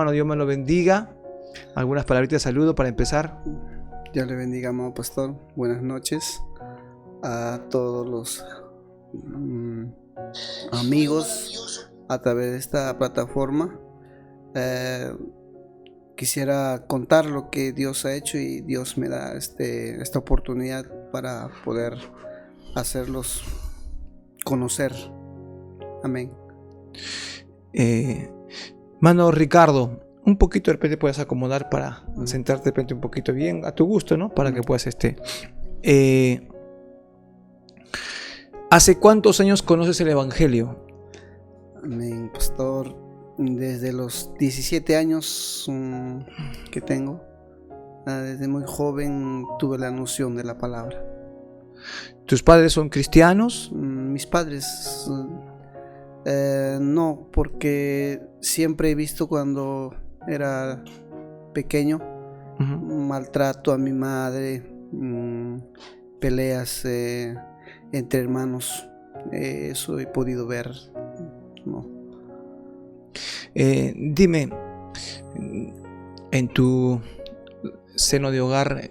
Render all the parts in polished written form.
Bueno, Dios me lo bendiga. Algunas palabritas de saludo para empezar. Dios le bendiga, amado pastor. Buenas noches a todos los amigos a través de esta plataforma. Quisiera contar lo que Dios ha hecho y Dios me da esta oportunidad para poder hacerlos conocer. Amén. Mano Ricardo, un poquito de repente puedes acomodar para sentarte de repente un poquito bien a tu gusto, ¿no? Para que puedas ¿hace cuántos años conoces el Evangelio? Amén, pastor. Desde los 17 años que tengo, desde muy joven tuve la noción de la palabra. ¿Tus padres son cristianos? Mis padres no, porque siempre he visto cuando era pequeño maltrato a mi madre, peleas entre hermanos, eso he podido ver, no. Dime, en tu seno de hogar,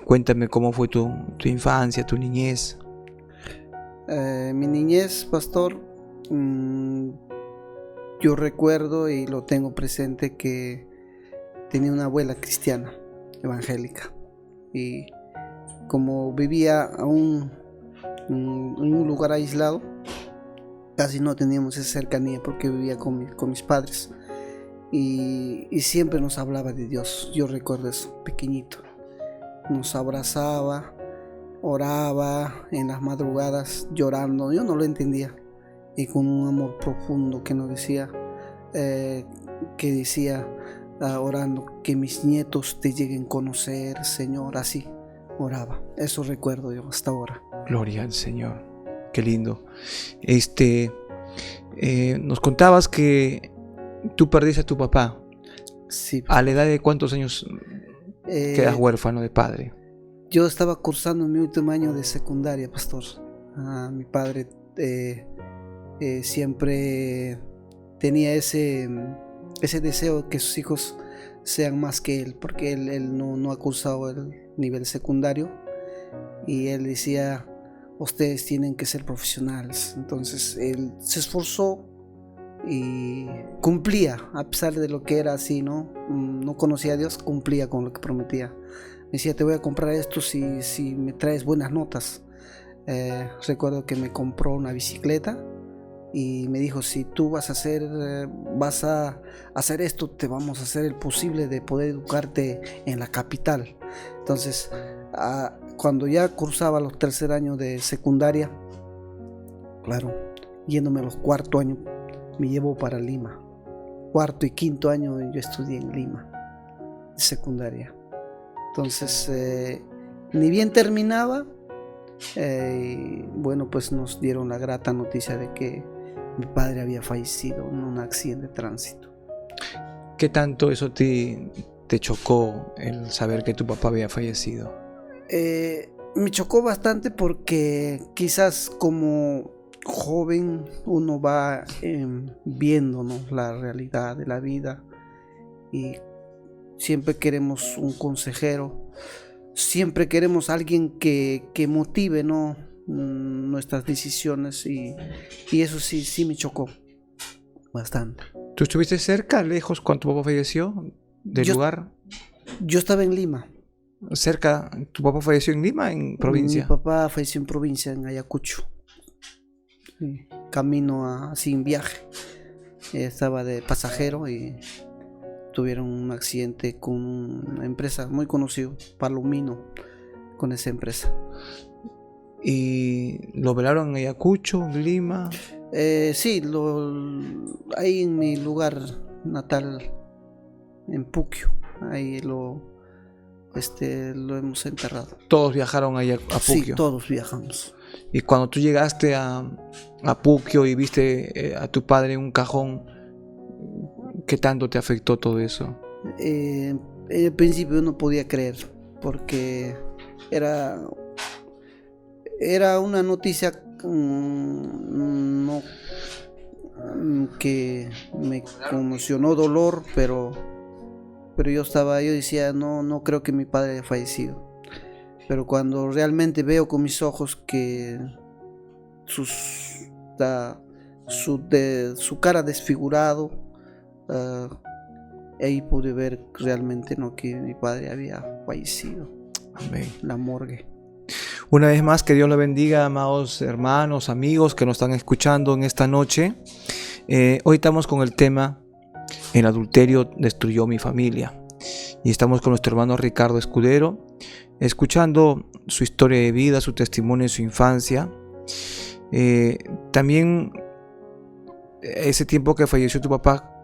cuéntame cómo fue tu infancia, tu niñez. Mi niñez, pastor, yo recuerdo y lo tengo presente que tenía una abuela cristiana, evangélica, y como vivía en un lugar aislado, casi no teníamos esa cercanía porque vivía con mis padres y siempre nos hablaba de Dios. Yo recuerdo eso, pequeñito, nos abrazaba, oraba en las madrugadas llorando, yo no lo entendía, y con un amor profundo que nos decía, orando, que mis nietos te lleguen a conocer, Señor, así oraba. Eso recuerdo yo hasta ahora. Gloria al Señor, qué lindo. Nos contabas que tú perdiste a tu papá. Sí. ¿A la edad de cuántos años quedas huérfano de padre? Yo estaba cursando mi último año de secundaria, pastor. Mi padre siempre tenía ese deseo que sus hijos sean más que él, porque él no ha cursado el nivel secundario, y él decía, ustedes tienen que ser profesionales. Entonces él se esforzó y cumplía, a pesar de lo que era así, no conocía a Dios, cumplía con lo que prometía. Me decía, te voy a comprar esto si me traes buenas notas. Recuerdo que me compró una bicicleta y me dijo, si tú vas a hacer esto, te vamos a hacer el posible de poder educarte en la capital. Entonces, cuando ya cursaba los tercer años de secundaria, claro, yéndome a los cuarto años, me llevó para Lima. Cuarto y quinto año yo estudié en Lima, de secundaria. Entonces, ni bien terminaba, bueno, pues nos dieron la grata noticia de que mi padre había fallecido en un accidente de tránsito. ¿Qué tanto eso te chocó, el saber que tu papá había fallecido? Me chocó bastante porque quizás como joven uno va viendo, ¿no?, la realidad de la vida, y siempre queremos un consejero, siempre queremos alguien que motive, ¿no?, nuestras decisiones, y eso sí me chocó bastante. ¿Tú estuviste cerca, lejos, cuando tu papá falleció del lugar? Yo estaba en Lima. ¿Cerca? ¿Tu papá falleció en Lima, en provincia? Mi papá falleció en provincia, en Ayacucho. Sí, camino sin viaje. Estaba de pasajero y tuvieron un accidente con una empresa muy conocida, Palomino, con esa empresa. ¿Y lo velaron en Ayacucho, en Lima? Sí, ahí en mi lugar natal, en Puquio, ahí lo hemos enterrado. ¿Todos viajaron a Puquio? Sí, todos viajamos. Y cuando tú llegaste a Puquio y viste a tu padre en un cajón, ¿qué tanto te afectó todo eso? En el principio no podía creer, porque era una noticia que me conmocionó dolor, pero yo decía, no creo que mi padre haya fallecido. Pero cuando realmente veo con mis ojos que su cara desfigurado, ahí pude ver realmente, ¿no?, que mi padre había fallecido. Amén. La morgue. Una vez más, que Dios le bendiga, amados hermanos, amigos que nos están escuchando en esta noche. Hoy estamos con el tema: el adulterio destruyó mi familia. Y estamos con nuestro hermano Ricardo Escudero, escuchando su historia de vida, su testimonio de su infancia. También ese tiempo que falleció tu papá,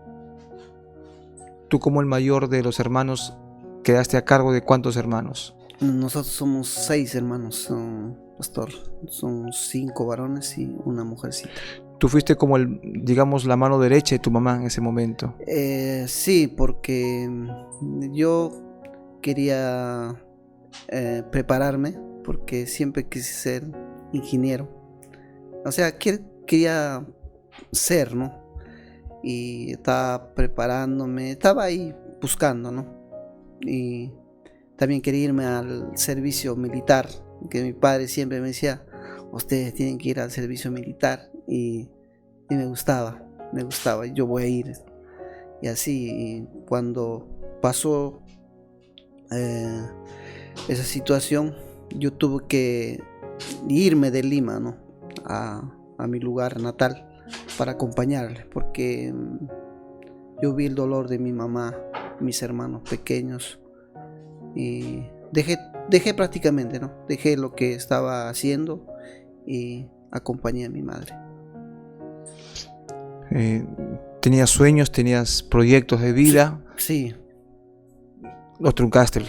tú como el mayor de los hermanos, quedaste a cargo de ¿cuántos hermanos? Nosotros somos 6 hermanos, pastor. Son 5 varones y una mujercita. Tú fuiste como digamos, la mano derecha de tu mamá en ese momento. Sí, porque yo quería prepararme, porque siempre quise ser ingeniero. O sea, quería ser, ¿no? Y estaba preparándome, estaba ahí buscando, ¿no? Y también quería irme al servicio militar, que mi padre siempre me decía, ustedes tienen que ir al servicio militar, y me gustaba, yo voy a ir. Y así, y cuando pasó esa situación, yo tuve que irme de Lima, ¿no?, a mi lugar natal para acompañarle, porque yo vi el dolor de mi mamá, mis hermanos pequeños, y dejé prácticamente, ¿no?, dejé lo que estaba haciendo y acompañé a mi madre. ¿Tenías sueños, tenías proyectos de vida? Sí. ¿Los truncaste?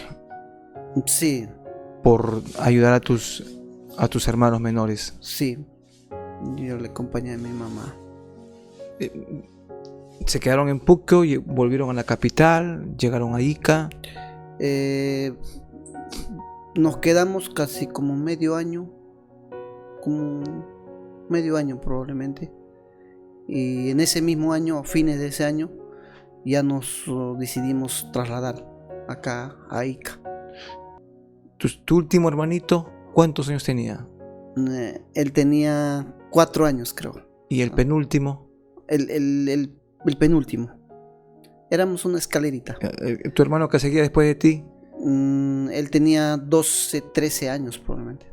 Sí. ¿Por ayudar a tus hermanos menores? Sí, yo le acompañé a mi mamá. ¿Se quedaron en Puccho y volvieron a la capital? ¿Llegaron a Ica? Nos quedamos casi como medio año probablemente. Y en ese mismo año, a fines de ese año, ya nos decidimos trasladar acá a Ica. ¿Tu último hermanito cuántos años tenía? Él tenía 4 años, creo. ¿Y el penúltimo? El penúltimo. Éramos una escalerita. ¿Tu hermano que seguía después de ti? Él tenía 12, 13 años probablemente.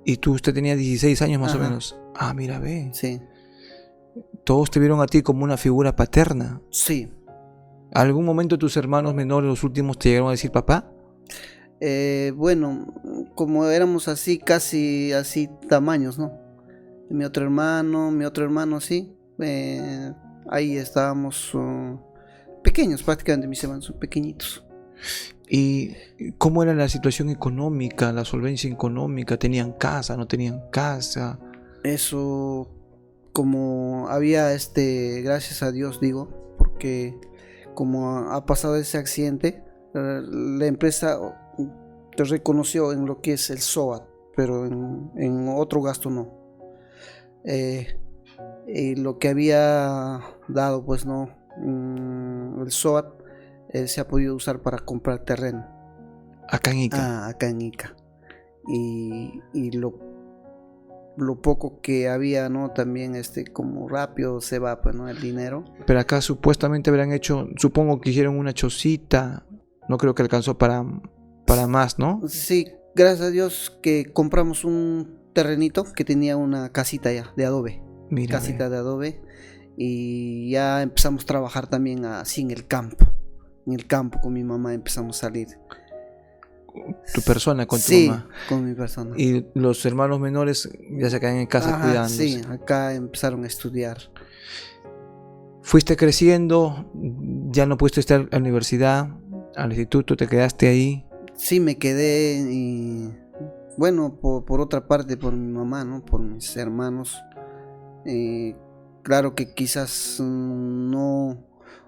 ¿Y usted tenía 16 años más Ajá. o menos? Ah, mira, ve. Sí. Todos te vieron a ti como una figura paterna. Sí. ¿Algún momento tus hermanos menores, los últimos, te llegaron a decir papá? Bueno, como éramos así, casi así tamaños, ¿no? Mi otro hermano, sí. Ahí estábamos pequeños, prácticamente mis hermanos son pequeñitos. ¿Y cómo era la situación económica, la solvencia económica? ¿Tenían casa, no tenían casa? Eso, como había gracias a Dios digo, porque como ha pasado ese accidente, la empresa te reconoció en lo que es el SOAT, pero en otro gasto no. Y lo que había dado, pues no, el SOAT se ha podido usar para comprar terreno. Acá en Ica. Acá en Ica. Y lo poco que había, ¿no? También como rápido se va, pues, ¿no?, el dinero. Pero acá supuestamente habrán hecho, supongo que hicieron una chocita, no creo que alcanzó para más, ¿no? Sí, gracias a Dios que compramos un terrenito que tenía una casita ya de adobe. Mira, casita de adobe, y ya empezamos a trabajar también así en el campo. En el campo con mi mamá empezamos a salir. ¿Tu persona con tu sí, mamá? Con mi persona. ¿Y los hermanos menores ya se quedan en casa cuidándose? Sí, acá empezaron a estudiar. Fuiste creciendo, ya no pudiste estar a la universidad, al instituto, te quedaste ahí. Sí, me quedé, y bueno, por otra parte, por mi mamá, ¿no?, por mis hermanos. Claro que quizás no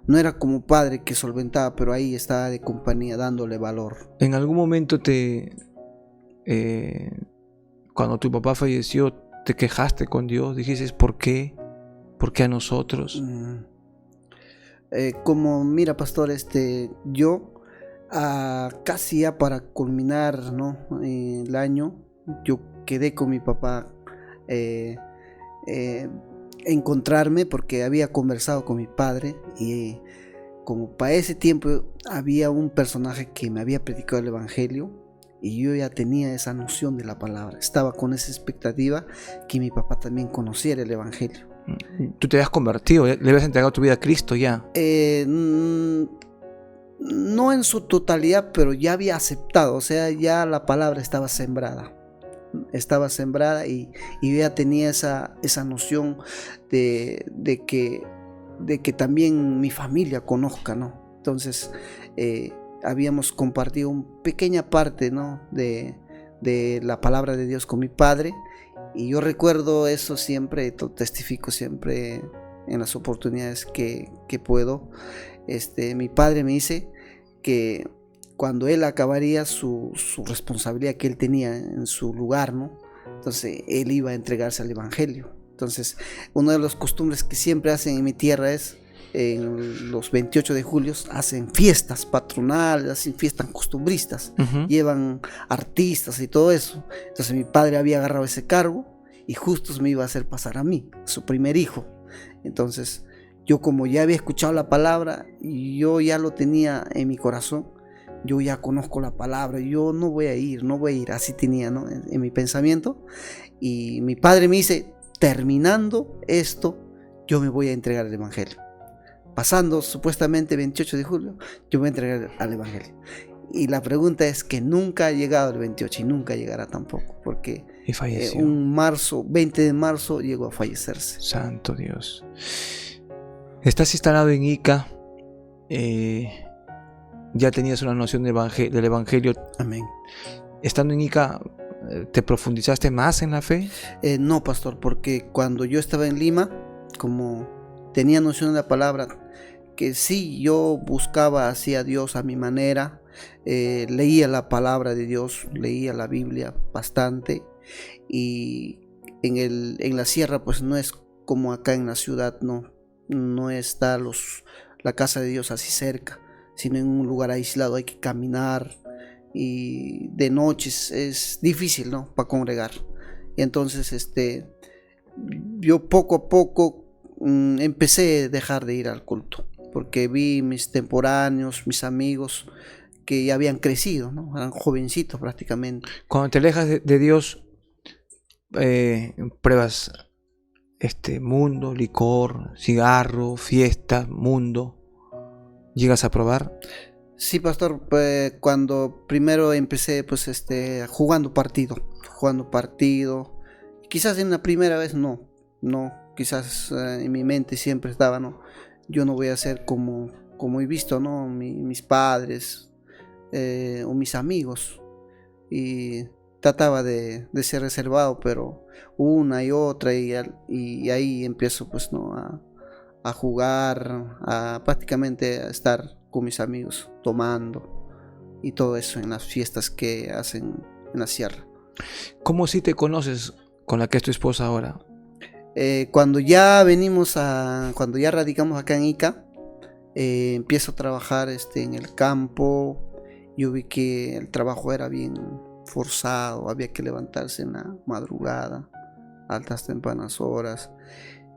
era como padre que solventaba, pero ahí estaba de compañía dándole valor. ¿En algún momento cuando tu papá falleció, te quejaste con Dios? Dijiste, ¿por qué? ¿Por qué a nosotros? Como mira, pastor, yo casi ya para culminar, ¿no? El año, yo quedé con mi papá, encontrarme porque había conversado con mi padre y como para ese tiempo había un personaje que me había predicado el evangelio y yo ya tenía esa noción de la palabra, estaba con esa expectativa que mi papá también conociera el evangelio. Tú te habías convertido, le habías entregado tu vida a Cristo ya. No en su totalidad, pero ya había aceptado, o sea, ya la palabra estaba sembrada y yo ya tenía esa noción de que también mi familia conozca, ¿no? Entonces habíamos compartido una pequeña parte, ¿no? de la palabra de Dios con mi padre, y yo recuerdo eso siempre, testifico siempre en las oportunidades que puedo. Mi padre me dice que cuando él acabaría su responsabilidad que él tenía en su lugar, ¿no? Entonces él iba a entregarse al evangelio. Entonces, una de las costumbres que siempre hacen en mi tierra es, en los 28 de julio, hacen fiestas patronales, hacen fiestas costumbristas, llevan artistas y todo eso. Entonces mi padre había agarrado ese cargo y justo me iba a hacer pasar a mí, su primer hijo. Entonces, yo como ya había escuchado la palabra y yo ya lo tenía en mi corazón, yo ya conozco la palabra, yo no voy a ir, así tenía, ¿no? en mi pensamiento. Y mi padre me dice, terminando esto, yo me voy a entregar al evangelio. Pasando supuestamente 28 de julio, yo me voy a entregar al evangelio. Y la pregunta es que nunca ha llegado el 28 y nunca llegará tampoco, porque Y falleció. 20 de marzo llegó a fallecerse. Santo Dios. Estás instalado en Ica, ya tenías una noción del evangelio. Amén. Estando en Ica, ¿te profundizaste más en la fe? No, pastor, porque cuando yo estaba en Lima, como tenía noción de la palabra, que sí, yo buscaba así a Dios a mi manera, leía la palabra de Dios, leía la Biblia bastante, y en la sierra pues no es como acá en la ciudad, no está la casa de Dios así cerca, sino en un lugar aislado, hay que caminar y de noche es difícil, ¿no? Para congregar. Y entonces yo poco a poco empecé a dejar de ir al culto, porque vi mis temporáneos, mis amigos que ya habían crecido, ¿no? Eran jovencitos prácticamente. Cuando te alejas de Dios, pruebas mundo, licor, cigarro, fiesta, mundo. ¿Llegas a probar? Sí, pastor, cuando primero empecé pues jugando partido, quizás en la primera vez no, quizás en mi mente siempre estaba, no, yo no voy a ser como he visto, no, mis padres o mis amigos, y trataba de ser reservado, pero una y otra y ahí empiezo pues no a jugar, a prácticamente a estar con mis amigos tomando y todo eso en las fiestas que hacen en la sierra. ¿Cómo si te conoces con la que es tu esposa ahora? Cuando ya cuando ya radicamos acá en Ica, empiezo a trabajar en el campo. Yo vi que el trabajo era bien forzado, había que levantarse en la madrugada, altas tempranas horas,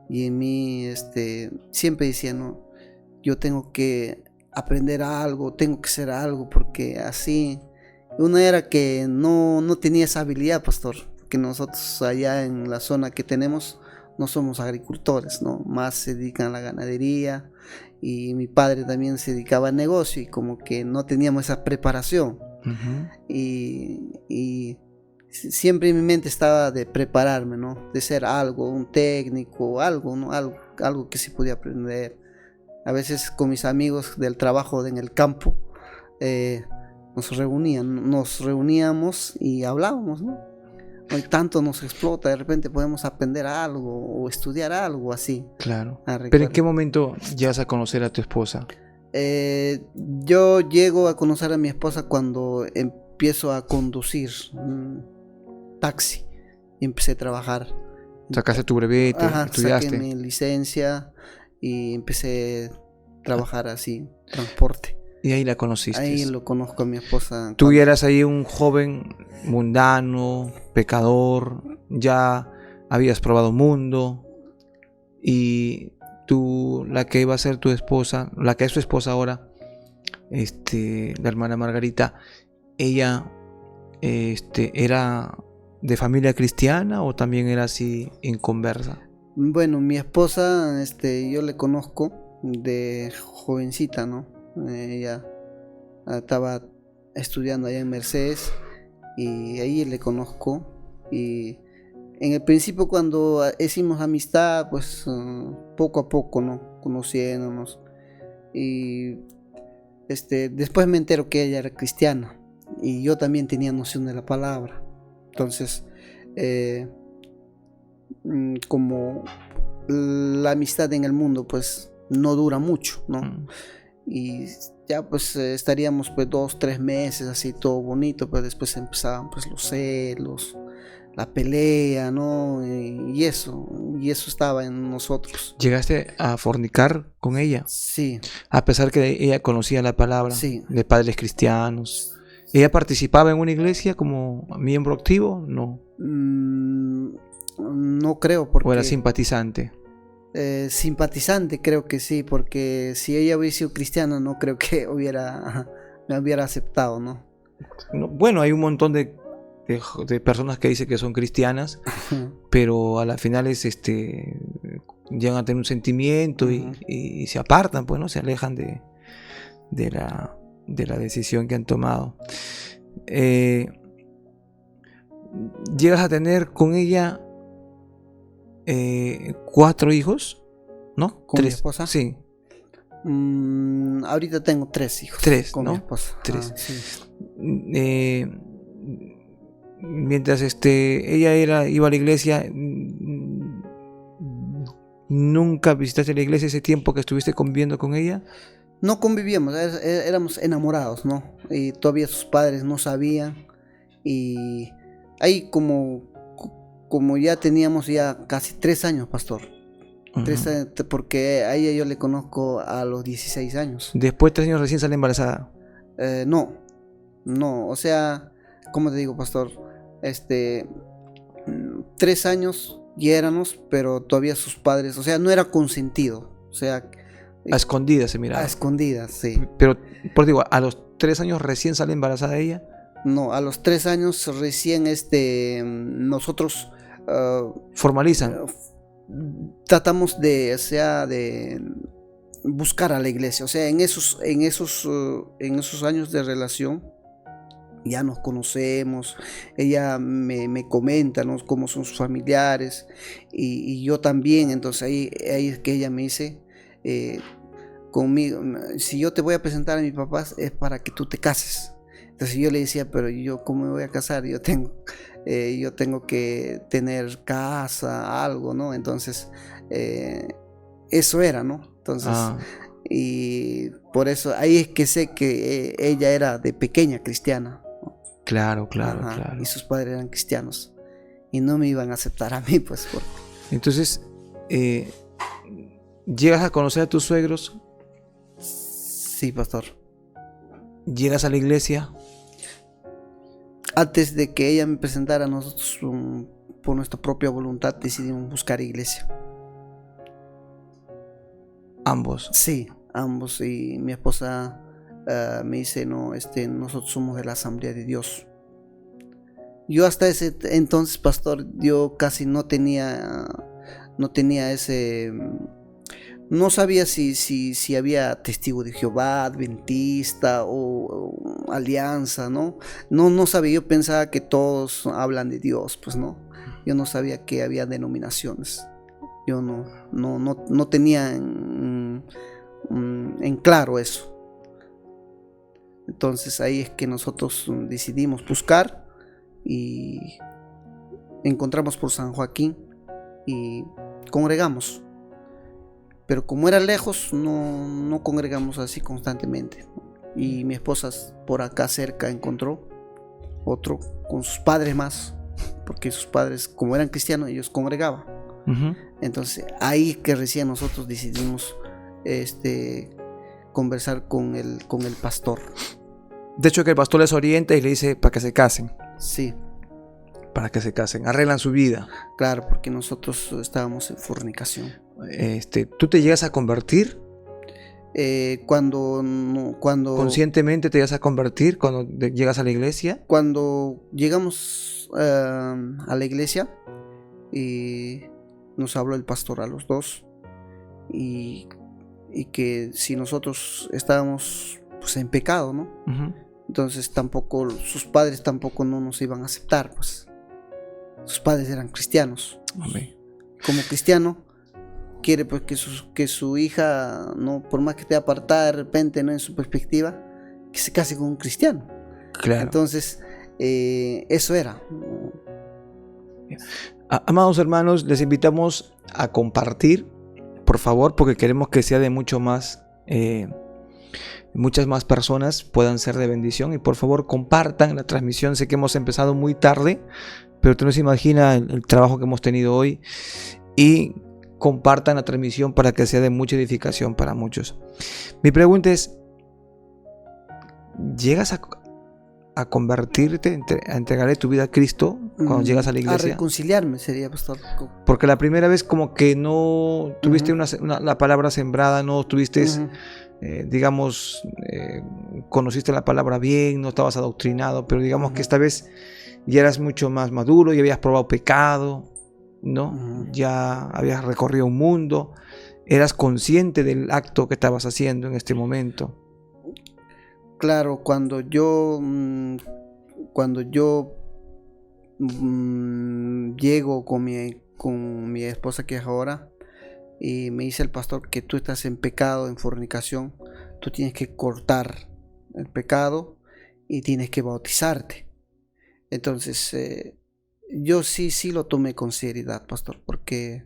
y en mí siempre decía, no, yo tengo que aprender algo, tengo que hacer algo, porque así, una era que no tenía esa habilidad, pastor, que nosotros allá en la zona que tenemos no somos agricultores, ¿no? Más se dedican a la ganadería, y mi padre también se dedicaba al negocio y como que no teníamos esa preparación. Y siempre en mi mente estaba de prepararme, ¿no? De ser algo, un técnico, algo, ¿no? Algo que se podía aprender. A veces con mis amigos del trabajo en el campo nos reuníamos y hablábamos, ¿no? Hoy tanto nos explota, de repente podemos aprender algo o estudiar algo así. Claro. Pero ¿en qué momento llegas a conocer a tu esposa? Yo llego a conocer a mi esposa cuando empiezo a conducir un taxi y empecé a trabajar Sacaste tu brevete, Ajá, estudiaste. saqué mi licencia y empecé a trabajar así, transporte. Y ahí la conociste. Ahí lo conozco a mi esposa. Tú ya eras ahí un joven mundano, pecador, ya habías probado mundo y tú, la que iba a ser tu esposa, la que es tu esposa ahora, la hermana Margarita, ella era de familia cristiana o también era así inconversa. Bueno, mi esposa, yo le conozco de jovencita, ¿no? Ella estaba estudiando allá en Mercedes y ahí le conozco. Y en el principio cuando hicimos amistad, pues poco a poco, ¿no? Conociéndonos. Y después me entero que ella era cristiana y yo también tenía noción de la palabra. Entonces, como la amistad en el mundo pues no dura mucho, ¿no? Y ya pues estaríamos pues 2-3 meses así todo bonito, pero después empezaban pues los celos, la pelea, ¿no? Y eso estaba en nosotros. ¿Llegaste a fornicar con ella? Sí. A pesar que ella conocía la palabra, sí, de padres cristianos. ¿Ella participaba en una iglesia como miembro activo? No. No creo, porque... ¿O era simpatizante? Simpatizante creo que sí, porque si ella hubiera sido cristiana no creo que me hubiera aceptado, ¿no? Bueno, hay un montón de personas que dicen que son cristianas, pero a las finales llegan a tener un sentimiento y se apartan, pues, ¿no? Se alejan de la decisión que han tomado. Llegas a tener con ella 4 hijos, ¿no? ¿Con 3. Mi esposa? Sí. Ahorita tengo 3 hijos. 3, con ¿no? mi esposa. 3. Sí. Mientras ella iba a la iglesia, ¿nunca visitaste la iglesia ese tiempo que estuviste conviviendo con ella? No convivíamos, éramos enamorados, ¿no? Y todavía sus padres no sabían. Y ahí como ya teníamos ya casi 3 años, pastor. 3 años, porque a ella yo le conozco a los 16 años. ¿Después de 3 años recién sale embarazada? No, o sea, ¿cómo te digo, pastor? 3 años ya éramos, pero todavía sus padres, o sea, no era consentido, o sea... A escondidas se miraba. A escondidas, sí. Pero, por digo, ¿a los 3 años recién sale embarazada ella? No, a los 3 años recién nosotros... formalizan. Tratamos de buscar a la iglesia, o sea, en esos años de relación ya nos conocemos. Ella me comenta, ¿no?, cómo son sus familiares y yo también. Entonces ahí es que ella me dice, conmigo, si yo te voy a presentar a mis papás es para que tú te cases. Entonces yo le decía, pero yo ¿cómo me voy a casar? Yo tengo que tener casa, algo, ¿no? Entonces eso era, ¿no? Entonces y por eso ahí es que sé que ella era de pequeña cristiana, ¿no? Claro. Y sus padres eran cristianos y no me iban a aceptar a mí, pues. Entonces ¿llegas a conocer a tus suegros? Sí, pastor. ¿Llegas a la iglesia? Antes de que ella me presentara, nosotros por nuestra propia voluntad decidimos buscar iglesia. ¿Ambos? Sí, ambos. Y mi esposa me dice, no, nosotros somos de la Asamblea de Dios. Yo hasta ese entonces, pastor, yo casi no tenía ese... No sabía si había Testigo de Jehová, Adventista o Alianza, ¿no? No sabía, yo pensaba que todos hablan de Dios, pues no. Yo no sabía que había denominaciones. Yo no tenía en claro eso. Entonces ahí es que nosotros decidimos buscar y encontramos por San Joaquín y congregamos. Pero como era lejos, no congregamos así constantemente. Y mi esposa por acá cerca encontró otro con sus padres más, porque sus padres, como eran cristianos, ellos congregaban. Ujú. Entonces, ahí que recién nosotros decidimos conversar con el pastor. De hecho, que el pastor les orienta y le dice para que se casen. Sí, Para que se casen. Arreglan su vida. claro, porque nosotros estábamos en fornicación. ¿Tú te llegas a convertir? Cuando ¿Conscientemente te llegas a convertir cuando llegas a la iglesia? Cuando llegamos a la iglesia y nos habló el pastor a los dos y que si nosotros estábamos pues en pecado, ¿no? Ujú. Entonces tampoco sus padres tampoco no nos iban a aceptar, pues sus padres eran cristianos. Amén. Como cristiano quiere pues que su hija, no, por más que esté apartada de repente, no, en su perspectiva, que se case con un cristiano. Claro. Entonces eso era. Amados hermanos, les invitamos a compartir, por favor, porque queremos que sea de muchas más personas puedan ser de bendición. Y por favor, compartan la transmisión. Sé que hemos empezado muy tarde, pero tú no se imagina el trabajo que hemos tenido hoy. Y compartan la transmisión para que sea de mucha edificación para muchos. Mi pregunta es, ¿llegas a convertirte, a entregarle tu vida a Cristo cuando llegas a la A iglesia? reconciliarme sería, pastor. Porque la primera vez como que no tuviste la palabra sembrada, no tuviste, digamos, conociste la palabra bien, no estabas adoctrinado, pero digamos que esta vez ya eras mucho más maduro, ya habías probado pecado, ¿no? Ya habías recorrido un mundo, eras consciente del acto que estabas haciendo en este momento. Claro, cuando yo llego con mi esposa, que es ahora, y me dice el pastor que tú estás en pecado, en fornicación, tú tienes que cortar el pecado y tienes que bautizarte. Entonces yo sí lo tomé con seriedad, pastor, porque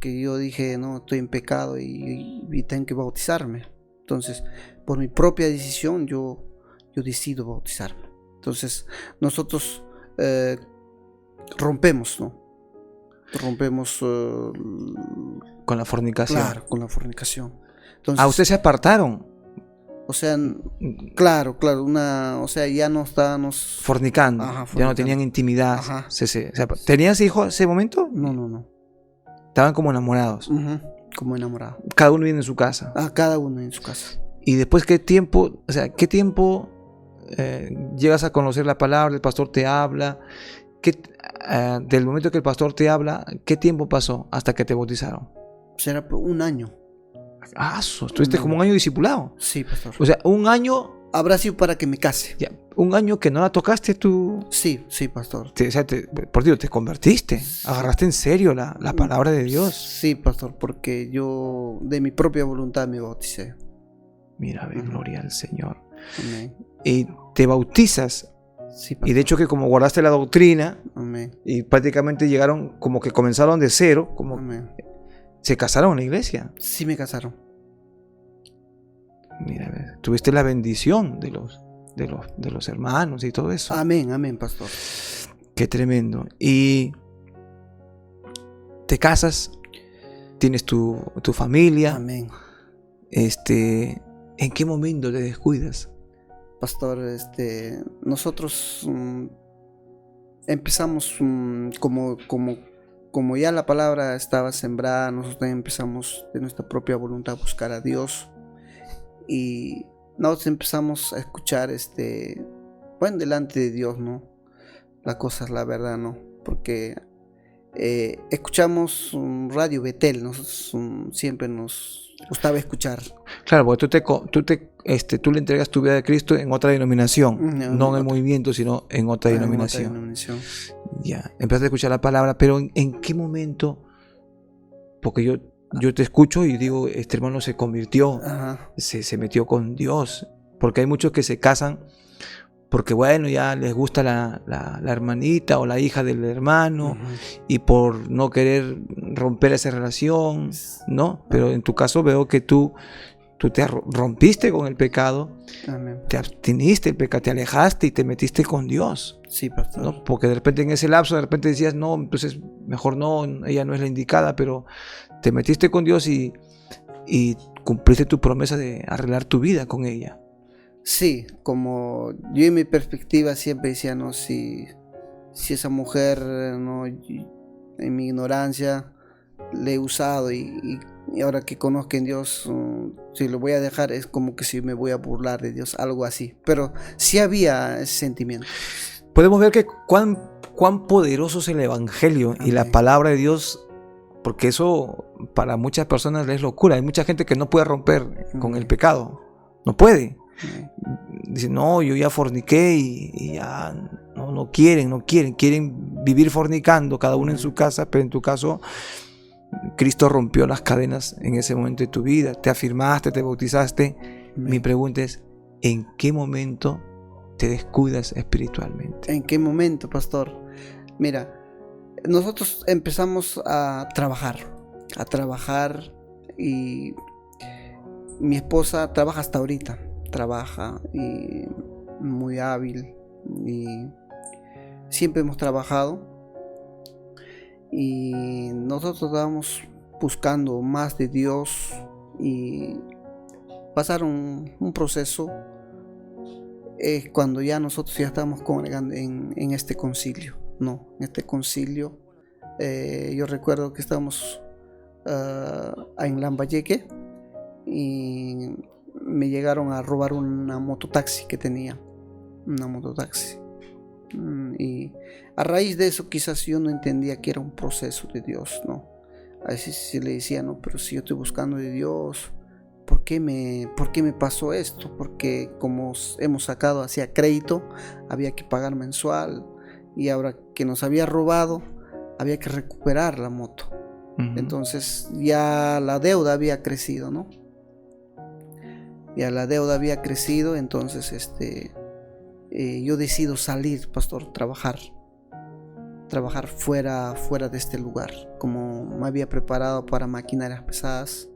yo dije, no, estoy en pecado y tengo que bautizarme. Entonces, por mi propia decisión, yo decido bautizarme. Entonces, nosotros rompemos, ¿no? Rompemos Con la fornicación. claro, con la fornicación. Entonces, Ustedes se apartaron. o sea, claro, o sea, ya no estábamos Fornicando. Ajá, Ya no fornicando. tenían intimidad. Ajá. ¿Tenías hijos en ese momento? No. Estaban como enamorados. Como enamorado. Cada uno vive en su casa. Cada uno en su casa. Y después, ¿qué tiempo llegas a conocer la palabra? El pastor te habla. Del momento que el pastor te habla, ¿qué tiempo pasó hasta que te bautizaron? Será un año. Estuviste como un año discipulado. Sí, pastor. O sea, un año. Habrá sido para que me case. Ya, un año que no la tocaste tú. Sí, pastor. Por Dios, te convertiste. Sí. Agarraste en serio la palabra de Dios. Sí, pastor, porque yo de mi propia voluntad me bauticé. Mira, gloria al Señor. Amén. Y te bautizas. Sí, pastor. Y de hecho que como guardaste la doctrina, amén, y prácticamente llegaron, como que comenzaron de cero, como amén, se casaron en la iglesia. Sí, me casaron. Mira, tuviste la bendición de los hermanos y todo eso. Amén, pastor. Qué tremendo. Y te casas, tienes tu familia. Amén. ¿En qué momento te descuidas? Pastor, nosotros empezamos como ya la palabra estaba sembrada, nosotros empezamos de nuestra propia voluntad a buscar a Dios. Y nosotros empezamos a escuchar delante de Dios, ¿no? La cosa es la verdad, ¿no? Porque escuchamos Radio Betel, nosotros siempre nos gustaba escuchar. Claro, porque tú le entregas tu vida a Cristo en otra denominación, no en el movimiento, sino en otra denominación. Ya, empezaste a escuchar la palabra, pero ¿en qué momento? Porque yo te escucho y digo, este hermano se convirtió, se metió con Dios, porque hay muchos que se casan porque bueno, ya les gusta la hermanita o la hija del hermano, y por no querer romper esa relación, ¿no? Pero en tu caso veo que tú tú te rompiste con el pecado, Amén. te abstiniste del pecado, te alejaste y te metiste con Dios. Sí, pastor. ¿No? Porque de repente en ese lapso, de repente decías, no, entonces mejor no, ella no es la indicada, pero te metiste con Dios y cumpliste tu promesa de arreglar tu vida con ella. Sí, como yo en mi perspectiva siempre decía, no, si esa mujer, no, en mi ignorancia le he usado y ahora que conozco en Dios, si lo voy a dejar es como que si me voy a burlar de Dios, algo así. Pero sí había ese sentimiento. Podemos ver que cuán poderoso es el Evangelio. Amén. Y la palabra de Dios, porque eso para muchas personas es locura. Hay mucha gente que no puede romper con el pecado, no puede. Dice, no, yo ya forniqué y ya no quieren vivir fornicando, cada uno en su casa, pero en tu caso Cristo rompió las cadenas en ese momento de tu vida, te afirmaste, te bautizaste. Mi pregunta es, ¿en qué momento te descuidas espiritualmente? ¿En qué momento, pastor? Mira, nosotros empezamos a trabajar y mi esposa trabaja hasta ahorita. Trabaja y muy hábil y siempre hemos trabajado y nosotros estábamos buscando más de Dios y pasar un proceso cuando ya nosotros ya estábamos congregando en este concilio, yo recuerdo que estábamos en Lambayeque y me llegaron a robar una mototaxi que tenía, y a raíz de eso quizás yo no entendía que era un proceso de Dios, ¿no? A veces sí le decía, no, pero si yo estoy buscando de Dios, ¿por qué me pasó esto? Porque como hemos sacado hacia crédito, había que pagar mensual y ahora que nos había robado, había que recuperar la moto. Entonces ya la deuda había crecido, ¿no? Entonces yo decido salir, pastor, trabajar fuera de este lugar. Como me había preparado para maquinarias pesadas,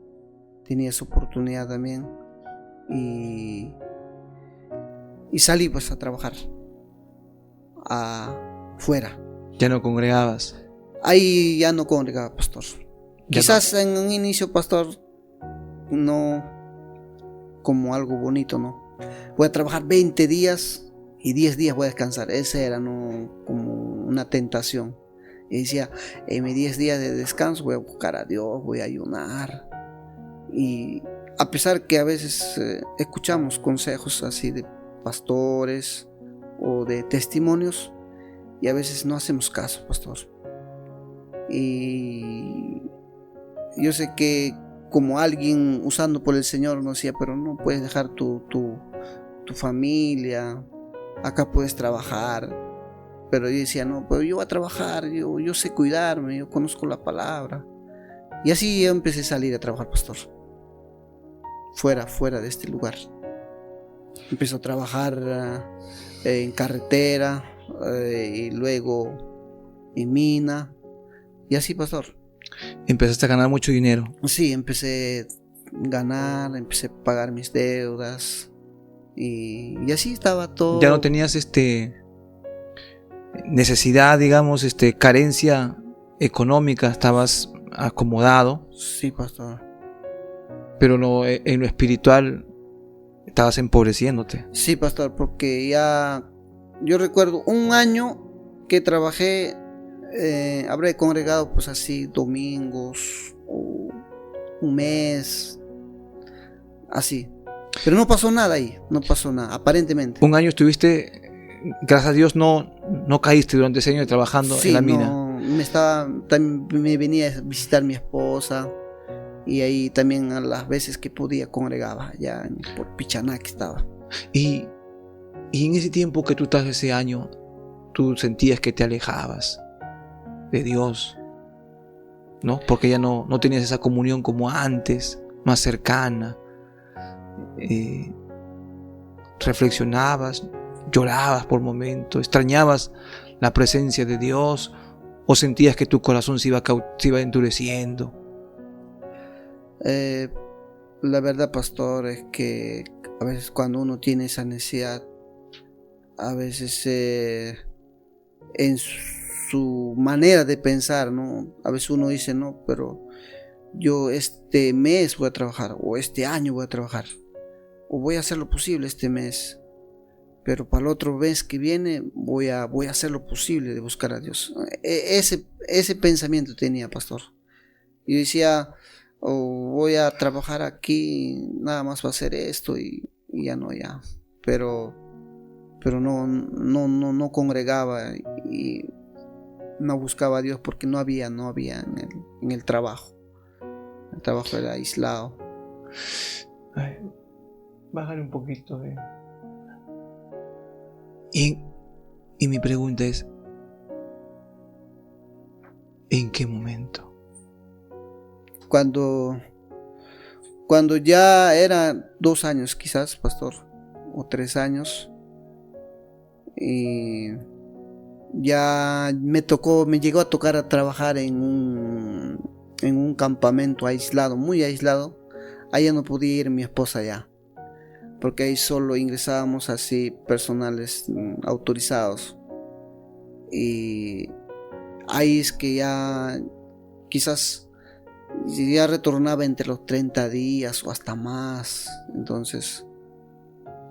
tenía esa oportunidad también y salí pues a trabajar afuera. ¿Ya no congregabas? Ahí ya no congregaba, pastor. Quizás no. En un inicio, pastor, no como algo bonito, ¿no? Voy a trabajar 20 días y 10 días voy a descansar. Esa era, ¿no?, como una tentación. Y decía, en mis 10 días de descanso voy a buscar a Dios, voy a ayunar. Y a pesar que a veces escuchamos consejos así de pastores o de testimonios y a veces no hacemos caso, pastor. Y yo sé que como alguien usando por el Señor nos decía, pero no puedes dejar tu familia, acá puedes trabajar. Pero yo decía, no, pero yo voy a trabajar, yo sé cuidarme, yo conozco la palabra. Y así yo empecé a salir a trabajar, pastor, fuera de este lugar. Empecé a trabajar en carretera y luego en mina y así, pastor. ¿Empezaste a ganar mucho dinero? Sí, empecé a ganar, empecé a pagar mis deudas y así estaba todo. ¿Ya no tenías necesidad, digamos, carencia económica? ¿Estabas acomodado? Sí, pastor. Pero en lo espiritual estabas empobreciéndote. Sí, pastor, porque ya yo recuerdo un año que trabajé, habré congregado pues así domingos o un mes, así. Pero no pasó nada ahí, aparentemente. Un año estuviste, gracias a Dios no caíste durante ese año trabajando en la mina. Me venía a visitar mi esposa y ahí también a las veces que podía congregaba, ya por Pichaná que estaba. Y en ese tiempo que tú estás ese año, tú sentías que te alejabas de Dios, ¿no? Porque ya no tenías esa comunión como antes, más cercana. Reflexionabas, llorabas por momentos, extrañabas la presencia de Dios, o sentías que tu corazón se iba endureciendo. La verdad, pastor, es que a veces cuando uno tiene esa necesidad, a veces en su manera de pensar, ¿no? A veces uno dice, no, pero yo este mes voy a trabajar, o este año voy a trabajar, o voy a hacer lo posible este mes, pero para el otro mes que viene voy a hacer lo posible de buscar a Dios. Ese pensamiento tenía, pastor. Yo decía, voy a trabajar aquí, nada más va a hacer esto y ya no, ya. Pero no congregaba y no buscaba a Dios porque no había en el trabajo. El trabajo era aislado. Ay, bájale un poquito. Y mi pregunta es, ¿en qué momento? Cuando ya era 2 años quizás, pastor, o 3 años, y ya me llegó a tocar a trabajar en un campamento aislado, muy aislado. Allá no podía ir mi esposa ya, porque ahí solo ingresábamos así personales autorizados. Y ahí es que ya quizás ya retornaba entre los 30 días o hasta más. Entonces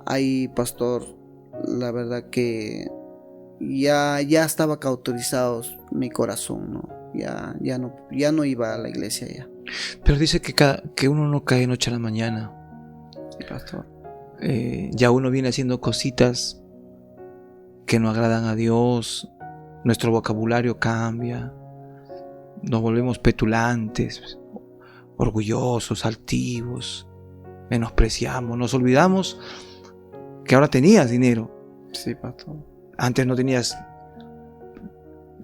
ahí, pastor, la verdad que ya estaba cauterizado mi corazón, ¿no? Ya no iba a la iglesia ya. Pero dice que uno no cae noche a la mañana. Sí, pastor. Ya uno viene haciendo cositas que no agradan a Dios, nuestro vocabulario cambia, nos volvemos petulantes, orgullosos, altivos, menospreciamos, nos olvidamos que ahora tenías dinero. Sí, pastor. Antes no tenías,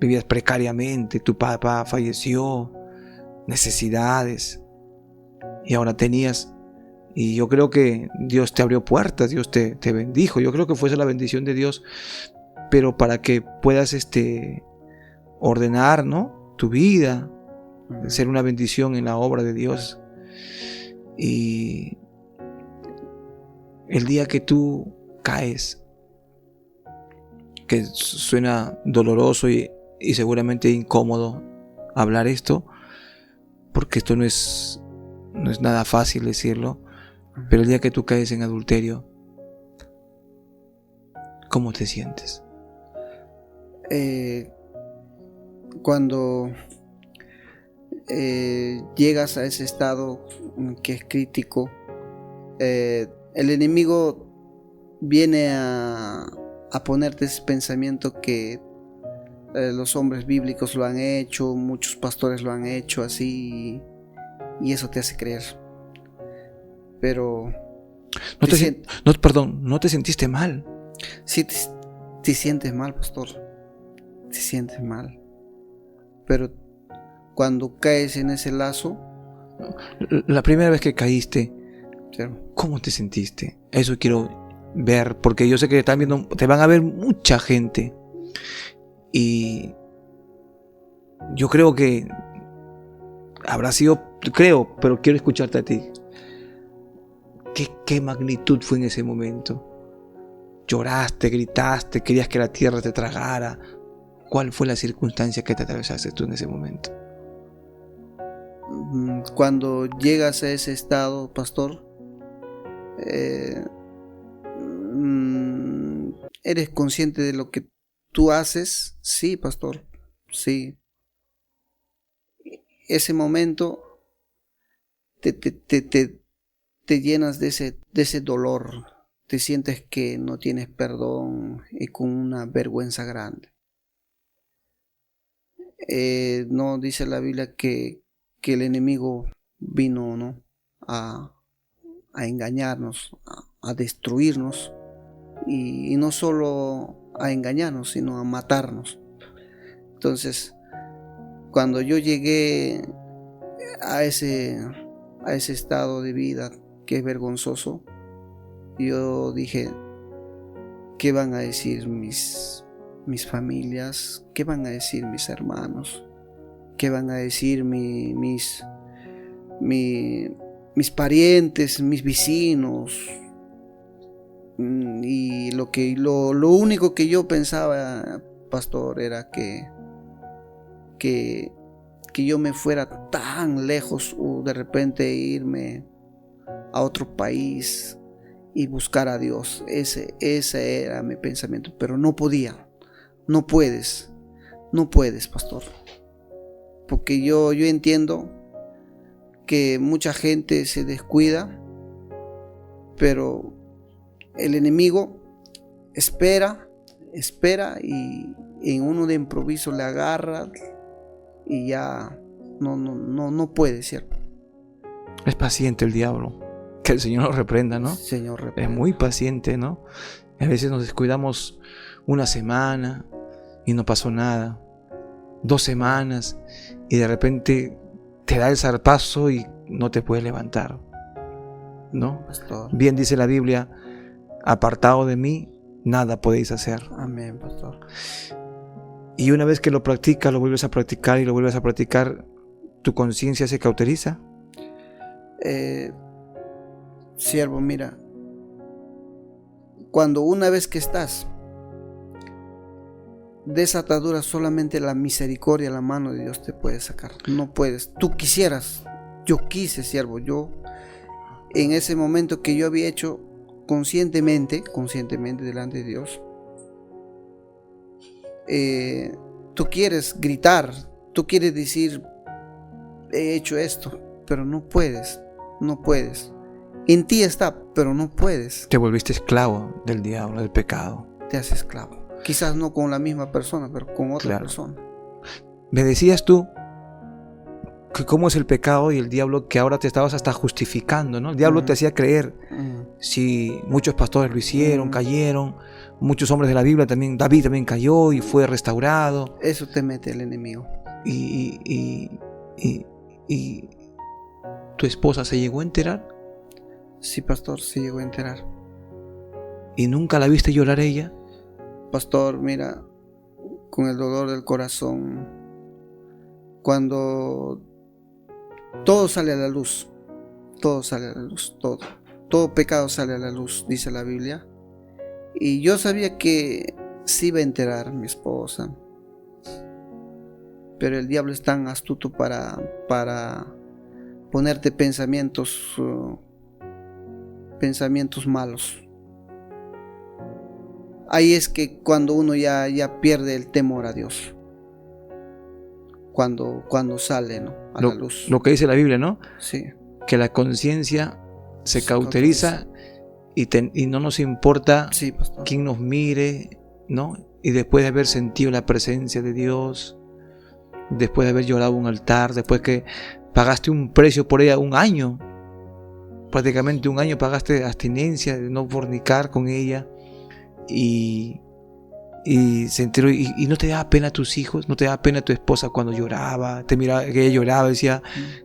vivías precariamente, tu papá falleció, necesidades, y ahora tenías. Y yo creo que Dios te abrió puertas, Dios te bendijo. Yo creo que fue esa la bendición de Dios, pero para que puedas ordenar, ¿no?, tu vida, ser una bendición en la obra de Dios. Y el día que tú caes, que suena doloroso y seguramente incómodo hablar esto, porque esto no es nada fácil decirlo, pero el día que tú caes en adulterio, ¿cómo te sientes? Cuando llegas a ese estado que es crítico, el enemigo viene a ponerte ese pensamiento que los hombres bíblicos lo han hecho, muchos pastores lo han hecho así, y eso te hace creer. Pero no te sentiste mal. Sí, te sientes mal, pastor. Te sientes mal. Pero cuando caes en ese lazo... La primera vez que caíste, ¿sí?, ¿cómo te sentiste? Eso quiero ver, porque yo sé que te van a ver mucha gente. Y yo creo que habrá sido, pero quiero escucharte a ti. ¿Qué magnitud fue en ese momento? ¿Lloraste, gritaste, querías que la tierra te tragara? ¿Cuál fue la circunstancia que te atravesaste tú en ese momento? Cuando llegas a ese estado, pastor, ¿eres consciente de lo que tú haces? Sí, pastor, sí. Ese momento te llenas de ese dolor, te sientes que no tienes perdón y con una vergüenza grande. No dice la Biblia que el enemigo vino, ¿no?, a engañarnos, a destruirnos, y no solo a engañarnos, sino a matarnos. Entonces, cuando yo llegué a ese estado de vida que es vergonzoso, yo dije, ¿qué van a decir mis familias? ¿Qué van a decir mis hermanos? ¿Qué van a decir mis parientes, mis vecinos. Y lo único que yo pensaba, pastor, era que yo me fuera tan lejos, o de repente irme a otro país y buscar a Dios. Ese era mi pensamiento, pero no podía. No puedes, pastor, porque yo entiendo que mucha gente se descuida, pero el enemigo espera y en uno de improviso le agarra y ya no puede, ¿cierto? Es paciente el diablo. Que el Señor lo reprenda, ¿no? Señor, reprenda. Es muy paciente, ¿no? A veces nos descuidamos una semana y no pasó nada. 2 semanas y de repente te da el zarpazo y no te puedes levantar, ¿no? Pastor. Bien dice la Biblia: apartado de mí, nada podéis hacer. Amén, pastor. Y una vez que lo practicas, lo vuelves a practicar y lo vuelves a practicar, ¿tu conciencia se cauteriza? Siervo, mira, cuando una vez que estás de esa atadura, solamente la misericordia, la mano de Dios te puede sacar. No puedes. Tú quisieras. Yo quise, siervo. Yo, en ese momento que yo había hecho conscientemente delante de Dios, tú quieres gritar, tú quieres decir, he hecho esto, pero no puedes. En ti está, pero no puedes. Te volviste esclavo del diablo, del pecado. Te haces esclavo. Quizás no con la misma persona, pero con otra persona. Me decías tú que cómo es el pecado y el diablo, que ahora te estabas hasta justificando, ¿no? El diablo te hacía creer. Si muchos pastores lo hicieron, cayeron, muchos hombres de la Biblia también, David también cayó y fue restaurado. Eso te mete el enemigo. Y ¿tu esposa se llegó a enterar? Sí, pastor, se llegó a enterar. ¿Y nunca la viste llorar ella? Pastor, mira, con el dolor del corazón, cuando todo sale a la luz, todo pecado sale a la luz, dice la Biblia. Y yo sabía que se iba a enterar mi esposa, pero el diablo es tan astuto para ponerte pensamientos malos. Ahí es que cuando uno ya pierde el temor a Dios, cuando sale, ¿no?, a la luz. Lo que dice la Biblia, ¿no? Sí. Que la conciencia se cauteriza y no nos importa, sí, quién nos mire, ¿no? Y después de haber sentido la presencia de Dios, después de haber llorado un altar, después que pagaste un precio por ella, 1 año, prácticamente 1 año pagaste abstinencia de no fornicar con ella, y se enteró, y no te daba pena a tus hijos, no te daba pena a tu esposa cuando lloraba, te miraba que ella lloraba, decía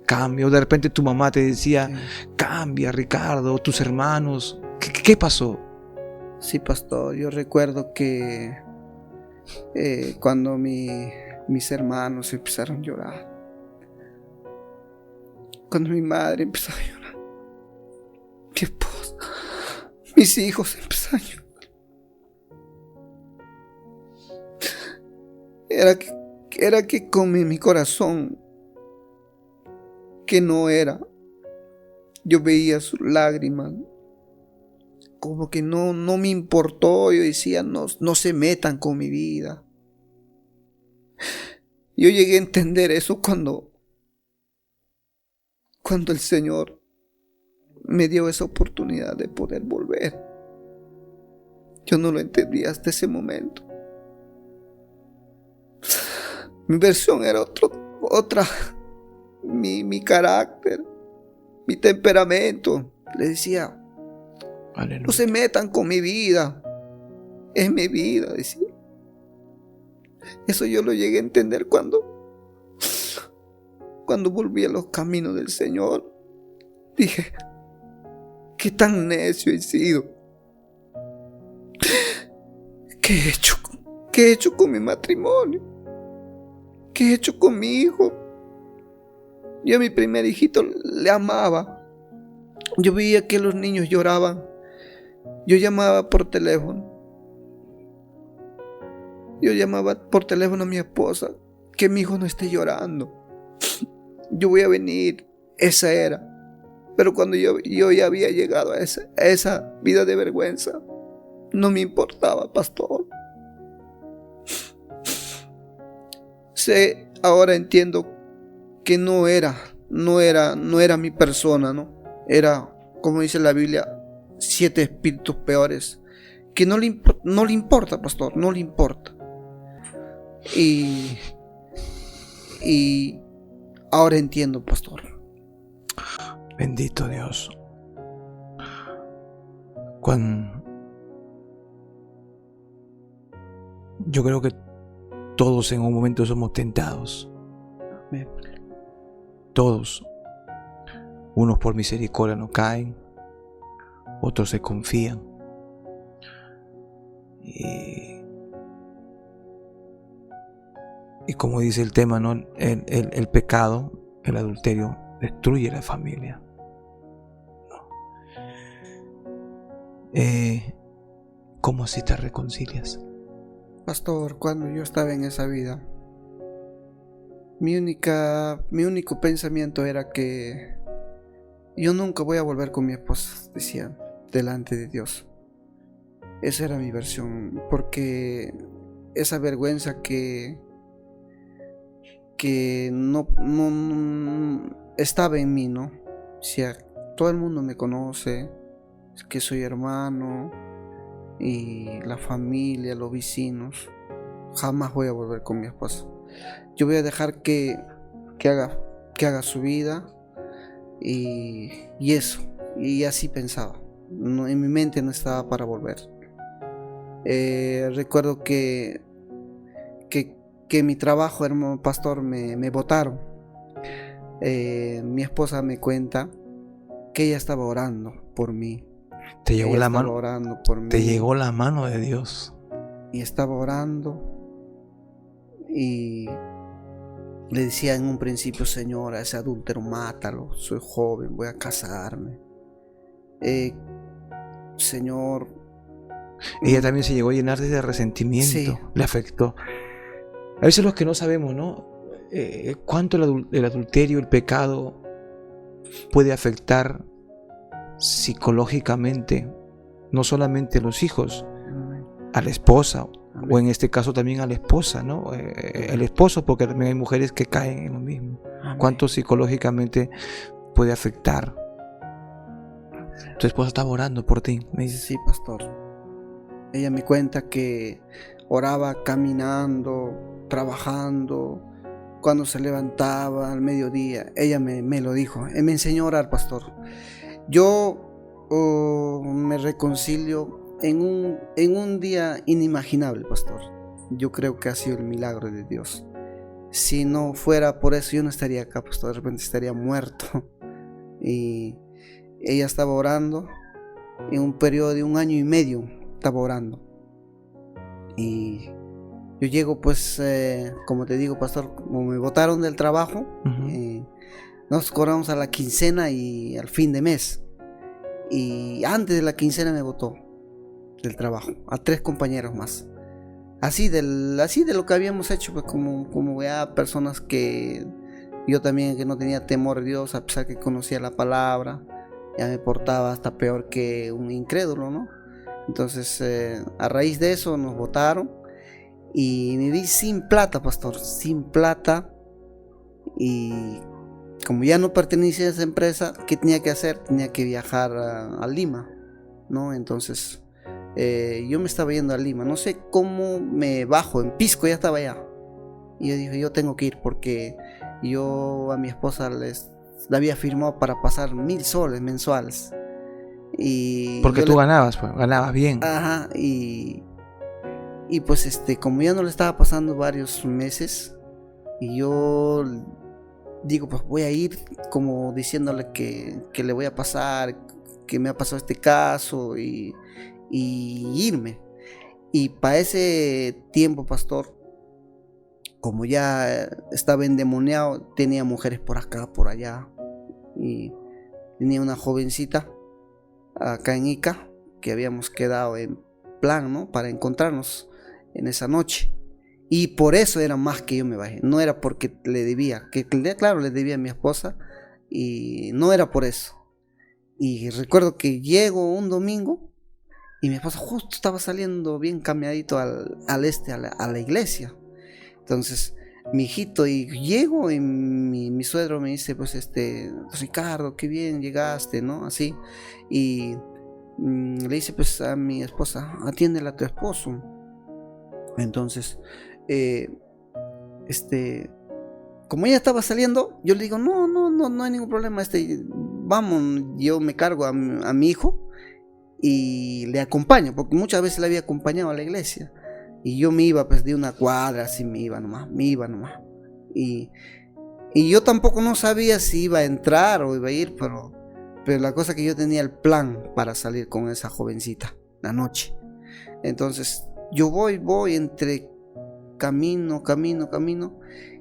cambia, o de repente tu mamá te decía cambia, Ricardo, o tus hermanos. ¿Qué pasó? Sí, pastor, yo recuerdo que cuando mis hermanos empezaron a llorar, cuando mi madre empezó a llorar, mi esposa, mis hijos empezaron a llorar, era que con mi corazón, que no era, yo veía sus lágrimas, como que no me importó. Yo decía, no se metan con mi vida. Yo llegué a entender eso cuando el Señor me dio esa oportunidad de poder volver. Yo no lo entendí hasta ese momento. Mi versión era otra. Mi carácter, mi temperamento. Le decía, aleluya, no se metan con mi vida. Es mi vida, decía. Eso yo lo llegué a entender cuando volví a los caminos del Señor. Dije, qué tan necio he sido. ¿Qué he hecho? ¿Qué he hecho con mi matrimonio? ¿Qué he hecho con mi hijo? Yo a mi primer hijito le amaba. Yo veía que los niños lloraban. Yo llamaba por teléfono. Yo llamaba por teléfono a mi esposa, que mi hijo no esté llorando. Yo voy a venir. Esa era. Pero cuando yo ya había llegado a esa vida de vergüenza, no me importaba, pastor. Ahora entiendo que no era mi persona, ¿no? Era, como dice la Biblia, 7 espíritus peores. Que no le importa, pastor, no le importa. Y ahora entiendo, pastor. Bendito Dios. Yo creo que todos en un momento somos tentados. Amén. Todos. Unos por misericordia no caen, otros se confían. Y como dice el tema, ¿no? El pecado, el adulterio, destruye la familia. ¿No? ¿Cómo así te reconcilias? Pastor, cuando yo estaba en esa vida, mi único pensamiento era que yo nunca voy a volver con mi esposa, decía, delante de Dios. Esa era mi versión, porque esa vergüenza que no estaba en mí, ¿no? O sea, todo el mundo me conoce, que soy hermano, y la familia, los vecinos. Jamás voy a volver con mi esposa. Yo voy a dejar que haga su vida, y eso. Y así pensaba. No, en mi mente no estaba para volver. Recuerdo que mi trabajo, hermano pastor, me botaron. Mi esposa me cuenta que ella estaba orando por mí. Te llegó Ella la estaba mano. orando por mí. Te llegó la mano de Dios. Y estaba orando. Y le decía en un principio: Señor, a ese adúltero mátalo. Soy joven, voy a casarme. Señor. Ella también se llegó a llenarse de resentimiento. Sí. Le afectó. A veces los que no sabemos, ¿no? Cuánto el adulterio, el pecado puede afectar psicológicamente, no solamente a los hijos, a la esposa, Amén. o en este caso también a la esposa, ¿no? El esposo, porque también hay mujeres que caen en lo mismo. Amén. Cuánto psicológicamente puede afectar. Tu esposa estaba orando por ti, me dices. Sí, pastor. Ella me cuenta que oraba caminando, trabajando, cuando se levantaba al mediodía. Ella me lo dijo. Me enseñó a orar, pastor. Yo me reconcilio en un día inimaginable, pastor. Yo creo que ha sido el milagro de Dios. Si no fuera por eso, yo no estaría acá, pastor. De repente estaría muerto. Y ella estaba orando en un periodo de 1 año y medio. Estaba orando. Y yo llego, pues, como te digo, pastor, como me botaron del trabajo, nos cobramos a la quincena y al fin de mes. Y antes de la quincena me botó del trabajo, a 3 compañeros más. Así de lo que habíamos hecho, pues como ya personas que yo también, que no tenía temor de Dios, a pesar que conocía la palabra, ya me portaba hasta peor que un incrédulo, ¿no? Entonces, a raíz de eso nos botaron y me vi sin plata, pastor, sin plata. Y como ya no pertenecía a esa empresa, ¿qué tenía que hacer? Tenía que viajar a Lima, ¿no? Entonces, yo me estaba yendo a Lima. No sé cómo me bajo, en Pisco ya estaba allá. Y yo dije, yo tengo que ir porque yo a mi esposa la había firmado para pasar 1,000 soles mensuales. Y porque tú ganabas bien. Ajá, y pues como ya no le estaba pasando varios meses, y yo digo, pues voy a ir como diciéndole que le voy a pasar, que me ha pasado este caso, y irme. Y para ese tiempo, pastor, como ya estaba endemoniado, tenía mujeres por acá, por allá, y tenía una jovencita acá en Ica, que habíamos quedado en plan, ¿no? Para encontrarnos en esa noche. Y por eso era más que yo me bajé. No era porque le debía, que claro, le debía a mi esposa, y no era por eso. Y recuerdo que llego un domingo y mi esposa justo estaba saliendo bien cambiadito al este, a la iglesia. Entonces, mi hijito, y llego y mi suegro me dice, pues Ricardo, qué bien llegaste, ¿no? Así. Y le dice pues a mi esposa, atiéndela a tu esposo. Entonces, como ella estaba saliendo, yo le digo, no hay ningún problema, vamos, yo me cargo a mi hijo y le acompaño, porque muchas veces le había acompañado a la iglesia. Y yo me iba pues de una cuadra, así me iba nomás. Y yo tampoco no sabía si iba a entrar o iba a ir, pero la cosa que yo tenía el plan para salir con esa jovencita la noche. Entonces yo voy entre camino,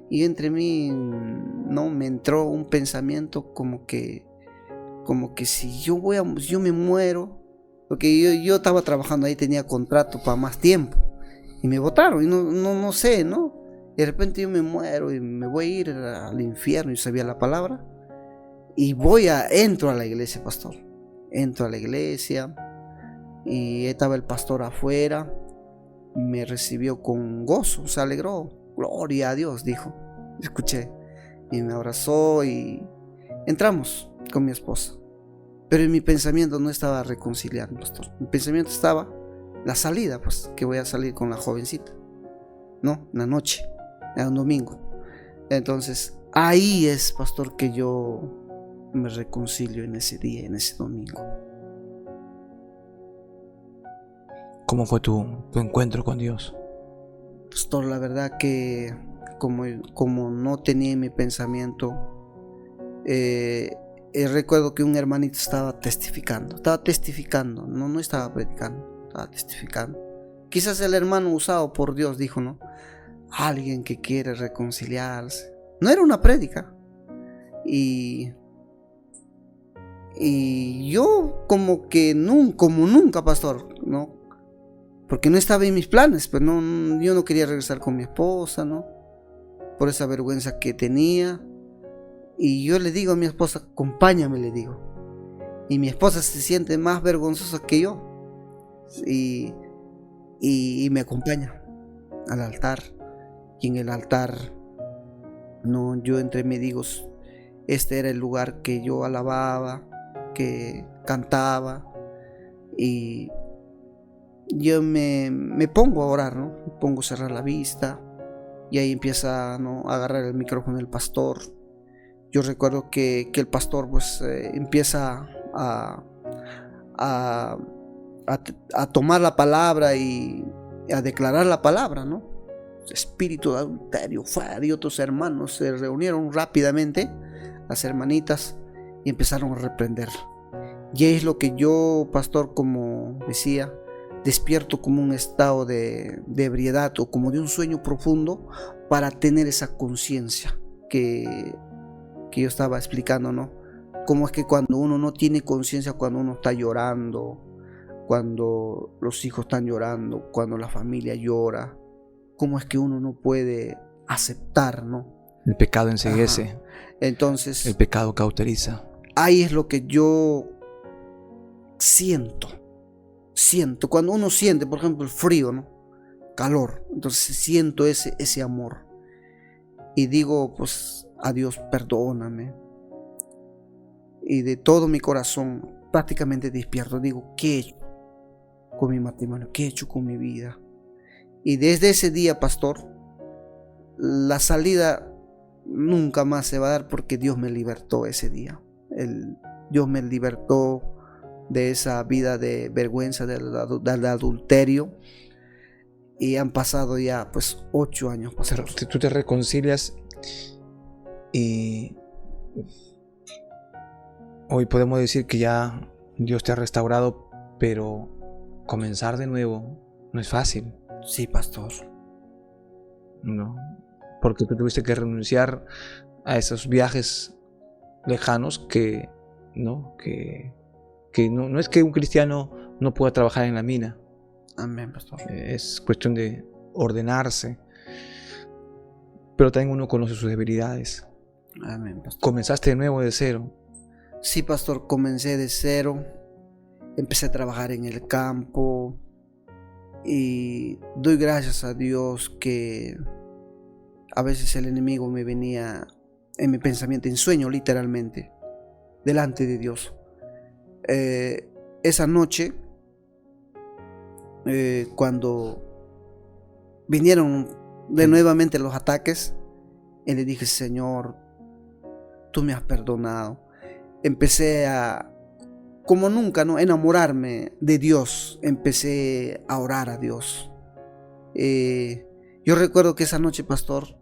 y entre mí no me entró un pensamiento como que si yo me muero, porque yo estaba trabajando ahí, tenía contrato para más tiempo. Y me botaron, y no sé, ¿no? Y de repente yo me muero y me voy a ir al infierno, y sabía la palabra. Y entro a la iglesia, pastor. Entro a la iglesia y estaba el pastor afuera. Me recibió con gozo, se alegró. Gloria a Dios, dijo. Escuché. Y me abrazó y entramos con mi esposa. Pero en mi pensamiento no estaba reconciliando, pastor. Mi pensamiento estaba la salida, pues, que voy a salir con la jovencita, ¿no? La noche, era un domingo. Entonces, ahí es, pastor, que yo me reconcilio en ese día, en ese domingo. ¿Cómo fue tu encuentro con Dios? Pastor, la verdad que como no tenía en mi pensamiento, recuerdo que un hermanito estaba testificando, no estaba predicando. Estaba testificando. Quizás el hermano usado por Dios dijo, ¿no? Alguien que quiere reconciliarse. No era una prédica. Y yo como nunca, pastor, ¿no? Porque no estaba en mis planes, pero yo no quería regresar con mi esposa, ¿no? Por esa vergüenza que tenía. Y yo le digo a mi esposa, acompáñame, le digo. Y mi esposa se siente más vergonzosa que yo. Y me acompaña al altar. Y en el altar, no, yo entre mí digo, este era el lugar que yo alababa, que cantaba. Y yo me pongo a orar, ¿no? Me pongo a cerrar la vista. Y ahí empieza, ¿no?, a agarrar el micrófono el pastor. Yo recuerdo que el pastor pues empieza a tomar la palabra y a declarar la palabra, ¿no? Espíritu de adulterio, fuera. Y otros hermanos se reunieron rápidamente, las hermanitas, y empezaron a reprender. Y es lo que yo, pastor, como decía, despierto como un estado de ebriedad o como de un sueño profundo para tener esa conciencia que yo estaba explicando, ¿no? Cómo es que cuando uno no tiene conciencia, cuando uno está llorando, cuando los hijos están llorando, cuando la familia llora, cómo es que uno no puede aceptar, ¿no? El pecado enceguece. Ajá. Entonces, el pecado cauteriza. Ahí es lo que yo siento. Cuando uno siente, por ejemplo, el frío, ¿no? Calor. Entonces siento ese amor. Y digo, pues, a Dios, perdóname. Y de todo mi corazón, prácticamente despierto. Digo, ¿qué he hecho con mi matrimonio? ¿Qué he hecho con mi vida? Y desde ese día, pastor, la salida nunca más se va a dar, porque Dios me libertó ese día. Dios me libertó de esa vida de vergüenza, del adulterio. Y han pasado ya pues 8 años. Pastor. Tú te reconcilias y hoy podemos decir que ya Dios te ha restaurado, pero comenzar de nuevo no es fácil. Sí, pastor. No, porque tú tuviste que renunciar a esos viajes lejanos que ¿no? Que no es que un cristiano no pueda trabajar en la mina. Amén, pastor. Es cuestión de ordenarse. Pero también uno conoce sus debilidades. Amén, pastor. Comenzaste de nuevo de cero. Sí, pastor, comencé de cero. Empecé a trabajar en el campo. Y doy gracias a Dios que a veces el enemigo me venía en mi pensamiento, en sueño literalmente, delante de Dios. Esa noche, cuando vinieron de nuevamente los ataques, y le dije: Señor, tú me has perdonado. Empecé a, como nunca, ¿no?, enamorarme de Dios. Empecé a orar a Dios. Yo recuerdo que esa noche, pastor,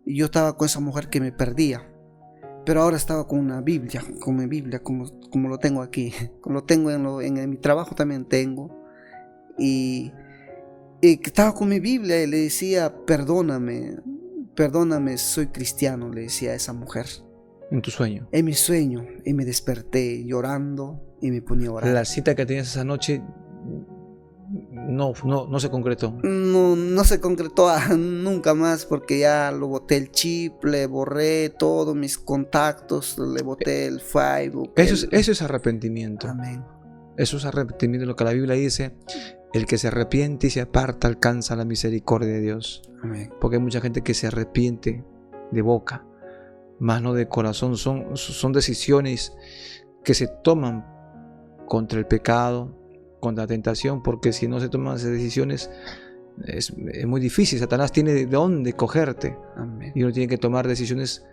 yo estaba con esa mujer que me perdía, pero ahora estaba con una Biblia, con mi Biblia, como lo tengo aquí, como lo tengo en mi trabajo también tengo, y estaba con mi Biblia y le decía: perdóname, soy cristiano, le decía a esa mujer. En tu sueño. En mi sueño, y me desperté llorando y me ponía a orar. La cita que tenías esa noche no se concretó. No se concretó nunca más, porque ya lo boté el chip, le borré todos mis contactos, le boté el Facebook. Eso es arrepentimiento. Amén. Eso es arrepentimiento, lo que la Biblia dice: el que se arrepiente y se aparta alcanza la misericordia de Dios. Amén. Porque hay mucha gente que se arrepiente de boca, más no de corazón. Son decisiones que se toman contra el pecado, contra la tentación, porque si no se toman esas decisiones es muy difícil. Satanás tiene de dónde cogerte. Amén. Y uno tiene que tomar decisiones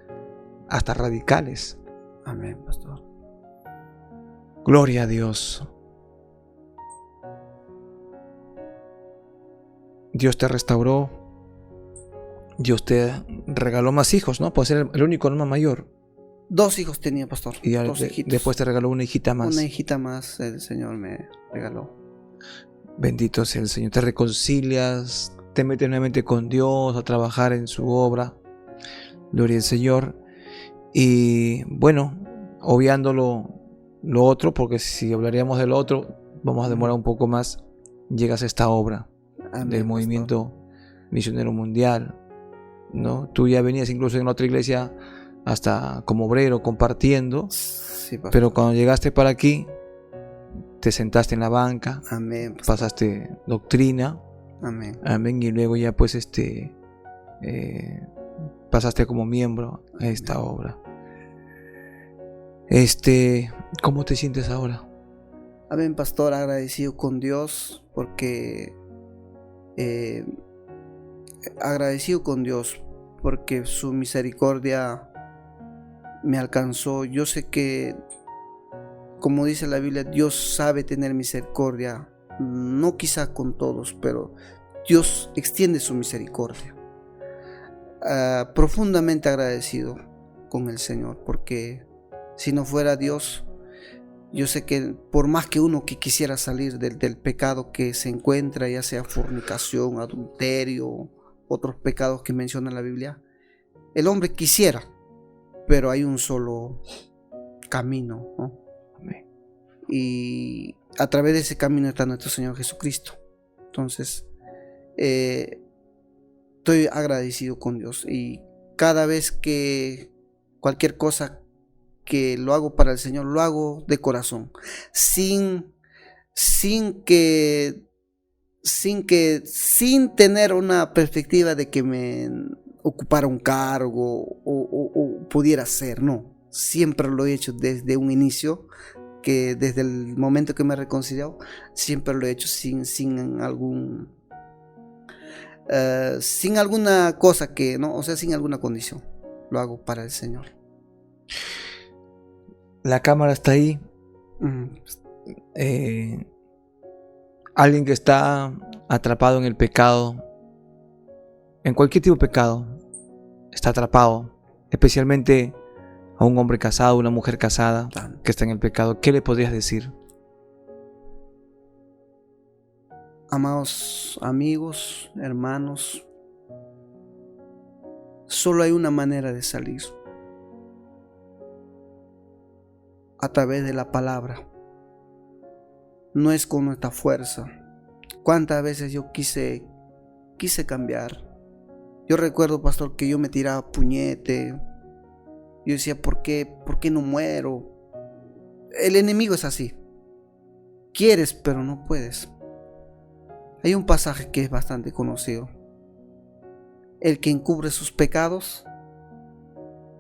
hasta radicales. Amén, pastor. Gloria a Dios. Dios te restauró. Dios te regaló más hijos, ¿no? Puede ser el único hermano mayor. 2 hijos tenía, pastor. Y después te regaló una hijita más. Una hijita más el Señor me regaló. Bendito sea el Señor. Te reconcilias, te metes nuevamente con Dios a trabajar en su obra. Gloria al Señor. Y bueno, obviando lo otro, porque si hablaríamos de lo otro, vamos a demorar un poco más. Llegas a esta obra. Amén, del movimiento misionero mundial, ¿no? Tú ya venías incluso en otra iglesia hasta como obrero compartiendo, sí, pero cuando llegaste para aquí te sentaste en la banca. Amén, pasaste doctrina. Amén. Amén. Y luego ya pues pasaste como miembro a esta obra. ¿Cómo te sientes ahora? Amén, pastor, agradecido con Dios porque su misericordia me alcanzó. Yo sé que, como dice la Biblia, Dios sabe tener misericordia, no quizá con todos, pero Dios extiende su misericordia. Profundamente agradecido con el Señor, porque si no fuera Dios, yo sé que por más que uno que quisiera salir del pecado que se encuentra, ya sea fornicación, adulterio, otros pecados que menciona la Biblia, el hombre quisiera, pero hay un solo camino, ¿no? Amén. Y a través de ese camino está nuestro Señor Jesucristo. Entonces, estoy agradecido con Dios, y cada vez que cualquier cosa que lo hago para el Señor, lo hago de corazón, sin tener una perspectiva de que me ocupara un cargo o pudiera ser. No, siempre lo he hecho desde un inicio, que desde el momento que me he reconciliado, siempre lo he hecho sin alguna cosa que, no, o sea, sin alguna condición. Lo hago para el Señor. La cámara está ahí. Alguien que está atrapado en el pecado, en cualquier tipo de pecado, está atrapado, especialmente a un hombre casado, una mujer casada que está en el pecado. ¿Qué le podrías decir? Amados amigos, hermanos, solo hay una manera de salir. a través de la palabra. No es con nuestra fuerza. ¿Cuántas veces yo quise cambiar? Yo recuerdo, pastor, que yo me tiraba puñete. Yo decía, ¿por qué no muero? El enemigo es así. Quieres, pero no puedes. Hay un pasaje que es bastante conocido. El que encubre sus pecados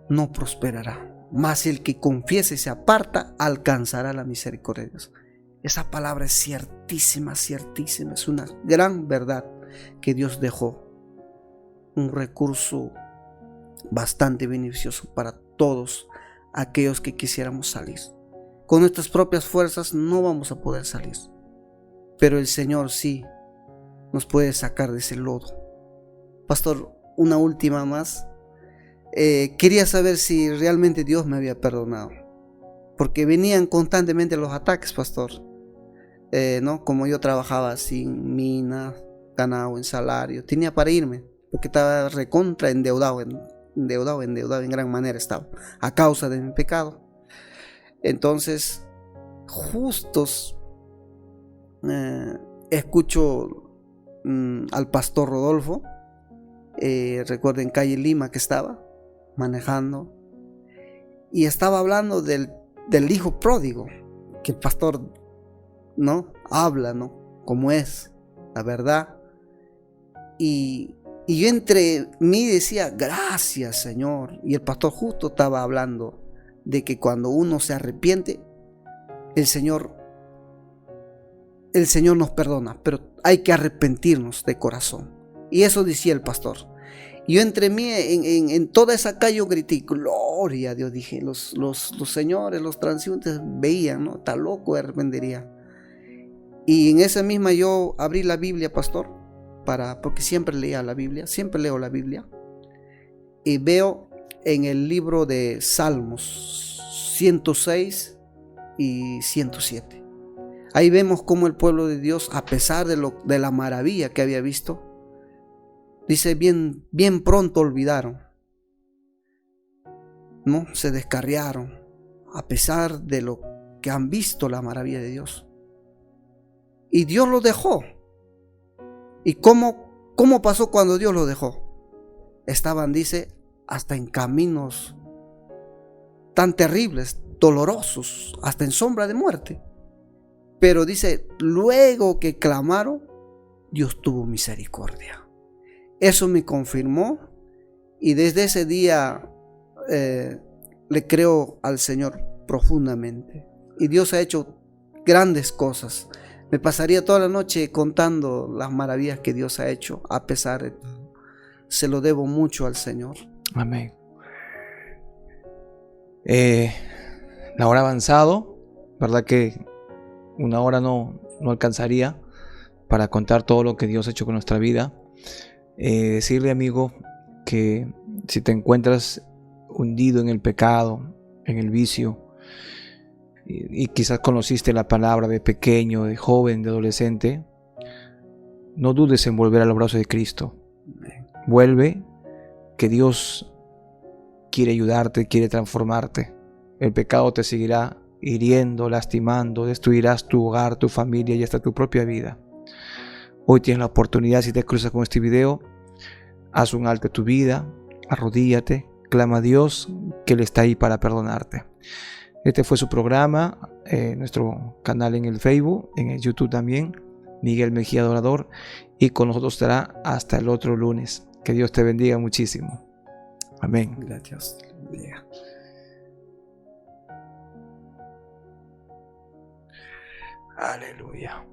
no prosperará, mas el que confiese y se aparta alcanzará la misericordia de Dios. Esa palabra es ciertísima, ciertísima. Es una gran verdad que Dios dejó. Un recurso bastante beneficioso para todos aquellos que quisiéramos salir. Con nuestras propias fuerzas no vamos a poder salir, pero el Señor sí nos puede sacar de ese lodo. Pastor, una última más. Quería saber si realmente Dios me había perdonado, porque venían constantemente los ataques, pastor. ¿No? Como yo trabajaba sin mina, ganaba en salario, tenía para irme, porque estaba recontra endeudado en gran manera estaba, a causa de mi pecado. Entonces, justos, escucho al pastor Rodolfo, recuerden calle Lima que estaba manejando, y estaba hablando del hijo pródigo, que el pastor, ¿no? Habla, ¿no? Como es la verdad. Y yo entre mí decía, gracias, Señor. Y el pastor justo estaba hablando de que cuando uno se arrepiente, el Señor nos perdona, pero hay que arrepentirnos de corazón. Y eso decía el pastor. Y yo entre mí, en toda esa calle, yo grité, gloria a Dios. Dije, los señores, los transeúntes veían, ¿no? Está loco, de repente diría. Y en esa misma yo abrí la Biblia, pastor, porque siempre leía la Biblia, siempre leo la Biblia, y veo en el libro de Salmos 106 y 107. Ahí vemos cómo el pueblo de Dios, a pesar de la maravilla que había visto, dice, bien pronto olvidaron, ¿no? Se descarriaron, a pesar de lo que han visto la maravilla de Dios. Y Dios lo dejó. ¿Y cómo pasó cuando Dios lo dejó? Estaban, dice, hasta en caminos tan terribles, dolorosos, hasta en sombra de muerte. Pero dice, luego que clamaron, Dios tuvo misericordia. Eso me confirmó, y desde ese día le creo al Señor profundamente. Y Dios ha hecho grandes cosas. Me pasaría toda la noche contando las maravillas que Dios ha hecho, a pesar de todo. Se lo debo mucho al Señor. Amén. La hora ha avanzado, ¿verdad que una hora no alcanzaría para contar todo lo que Dios ha hecho con nuestra vida? Decirle, amigo, que si te encuentras hundido en el pecado, en el vicio, y quizás conociste la palabra de pequeño, de joven, de adolescente, no dudes en volver a los brazos de Cristo. Vuelve, que Dios quiere ayudarte, quiere transformarte. El pecado te seguirá hiriendo, lastimando, destruirás tu hogar, tu familia y hasta tu propia vida. Hoy tienes la oportunidad, si te cruzas con este video, haz un alto a tu vida, arrodíllate, clama a Dios, que Él está ahí para perdonarte. Este fue su programa, nuestro canal en el Facebook, en el YouTube también, Miguel Mejía Adorador, y con nosotros estará hasta el otro lunes. Que Dios te bendiga muchísimo. Amén. Gracias. Aleluya.